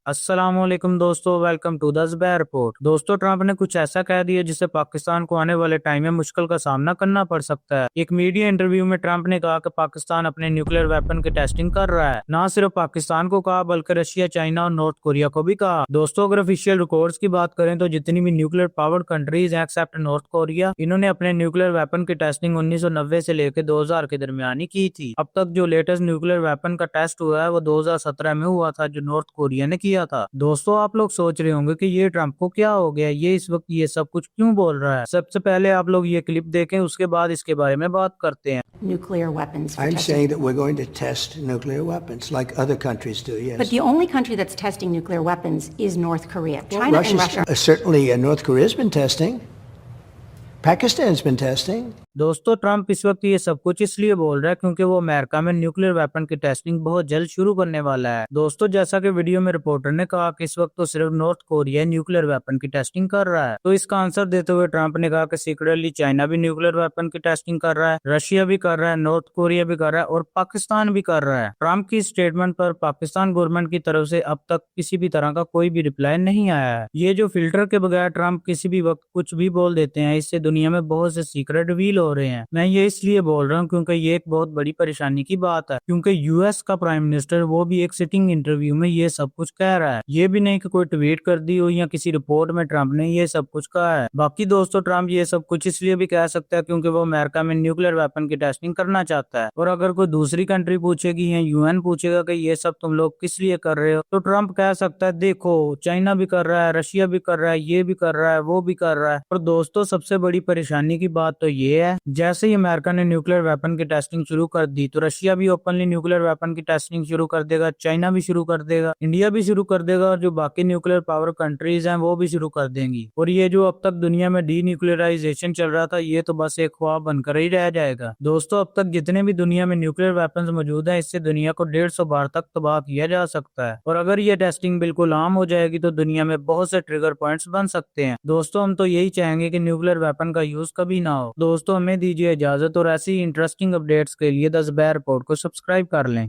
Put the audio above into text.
السلام علیکم دوستو، welcome to the Zubair report. دوستو، ٹرمپ نے کچھ ایسا کہہ دیا جس سے پاکستان کو آنے والے ٹائم میں مشکل کا سامنا کرنا پڑ سکتا ہے۔ ایک میڈیا انٹرویو میں ٹرمپ نے کہا کہ پاکستان اپنے نیوکلیئر ویپن کی ٹیسٹنگ کر رہا ہے۔ نہ صرف پاکستان کو کہا بلکہ رشیا، چائنا اور نارتھ کوریا کو بھی کہا۔ دوستو، اگر آفیشیل ریکارڈز کی بات کریں تو جتنی بھی نیوکلیئر پاورڈ کنٹریز ہیں ایکسپٹ نارتھ کوریا، انہوں نے اپنے نیوکلیئر ویپن کی ٹیسٹنگ 1990 سے لے کے 2000 کے درمیان ہی کی تھی۔ اب تک جو لیٹسٹ نیوکلیئر ویپن کا ٹیسٹ ہوا ہے وہ 2017 میں ہوا تھا، جو نارتھ کوریا نے کیا تھا۔ دوستو، آپ لوگ سوچ رہے ہوں گے کہ یہ ٹرمپ کو کیا ہو گیا، یہ اس وقت یہ سب کچھ کیوں بول رہا ہے؟ سب سے پہلے آپ لوگ یہ کلپ دیکھیں، اس کے بعد اس کے بارے میں بات کرتے ہیں۔ Nuclear weapons for I'm testing. saying that we're going to test nuclear weapons like other countries do, yes. But the only country that's testing nuclear weapons is North Korea. China and Russia. Certainly North Korea's been testing. Pakistan's been testing. دوستو، Trump اس وقت یہ سب کچھ اس لیے بول رہا ہے کیونکہ وہ امریکہ میں نیوکلیئر ویپن کی ٹیسٹنگ بہت جلد شروع کرنے والا ہے۔ دوستو، جیسا کہ ویڈیو میں رپورٹر نے کہا کہ اس وقت تو صرف نارتھ کوریا نیوکلیئر ویپن کی ٹیسٹنگ کر رہا ہے، تو اس کا آنسر دیتے ہوئے ٹرمپ نے کہا کہ سیکریٹلی چائنا بھی نیوکلیئر ویپن کی ٹیسٹنگ کر رہا ہے، رشیا بھی کر رہا ہے، نارتھ کوریا بھی کر رہا ہے اور پاکستان بھی کر رہا ہے۔ ٹرمپ کی اسٹیٹمنٹ پر پاکستان گورنمنٹ کی طرف سے اب تک کسی بھی طرح کا کوئی بھی رپلائی نہیں آیا ہے۔ یہ جو فلٹر کے بغیر ٹرمپ کسی بھی وقت کچھ بھی بول دیتے ہیں، اس سے دنیا میں بہت سے سیکرٹ ریویل ہو رہے ہیں۔ میں یہ اس لیے بول رہا ہوں کیونکہ یہ ایک بہت بڑی پریشانی کی بات ہے، کیونکہ یو ایس کا پرائم منسٹر وہ بھی ایک سٹنگ انٹرویو میں یہ سب کچھ کہہ رہا ہے، یہ بھی نہیں کہ کوئی ٹویٹ کر دی ہو یا کسی رپورٹ میں ٹرمپ نے یہ سب کچھ کہا ہے۔ باقی دوستو، ٹرمپ یہ سب کچھ اس لیے بھی کہہ سکتا ہے کیونکہ وہ امریکہ میں نیوکلیئر ویپن کی ٹیسٹنگ کرنا چاہتا ہے، اور اگر کوئی دوسری کنٹری پوچھے گی یا یو این پوچھے گا کہ یہ سب تم لوگ کس لیے کر رہے ہو، تو ٹرمپ کہہ سکتا ہے دیکھو چائنا بھی کر رہا ہے، رشیا بھی کر رہا ہے، یہ بھی کر رہا ہے، وہ بھی کر رہا ہے۔ اور دوستو، سب سے بڑی پریشانی کی بات تو یہ ہے، جیسے ہی امریکہ نے نیوکلیئر ویپن کی ٹیسٹنگ شروع کر دی تو رشیا بھی اوپنلی نیوکلیئر ویپن کی ٹیسٹنگ شروع کر دے گا، چائنا بھی شروع کر دے گا، انڈیا بھی شروع کر دے گا، اور جو باقی نیوکلیئر پاور کنٹریز ہیں وہ بھی شروع کر دیں گی، اور یہ جو اب تک دنیا میں ڈی نیوکلیئرائزیشن چل رہا تھا یہ تو بس ایک خواب بن کر ہی رہ جائے گا۔ دوستو، اب تک جتنے بھی دنیا میں نیوکلیئر ویپنز موجود ہیں اس سے دنیا کو 150 بار تک تباہ کیا جا سکتا ہے، اور اگر یہ ٹیسٹنگ بالکل عام ہو جائے گی تو دنیا میں بہت سے ٹریگر پوائنٹس بن سکتے ہیں۔ دوستو، ہم تو یہی چاہیں گے کہ نیوکلیئر ویپن کا یوز کبھی نہ ہو۔ دوستو، ہمیں دیجیے اجازت، اور ایسی انٹرسٹنگ اپڈیٹس کے لیے دا زبیر رپورٹ کو سبسکرائب کر لیں۔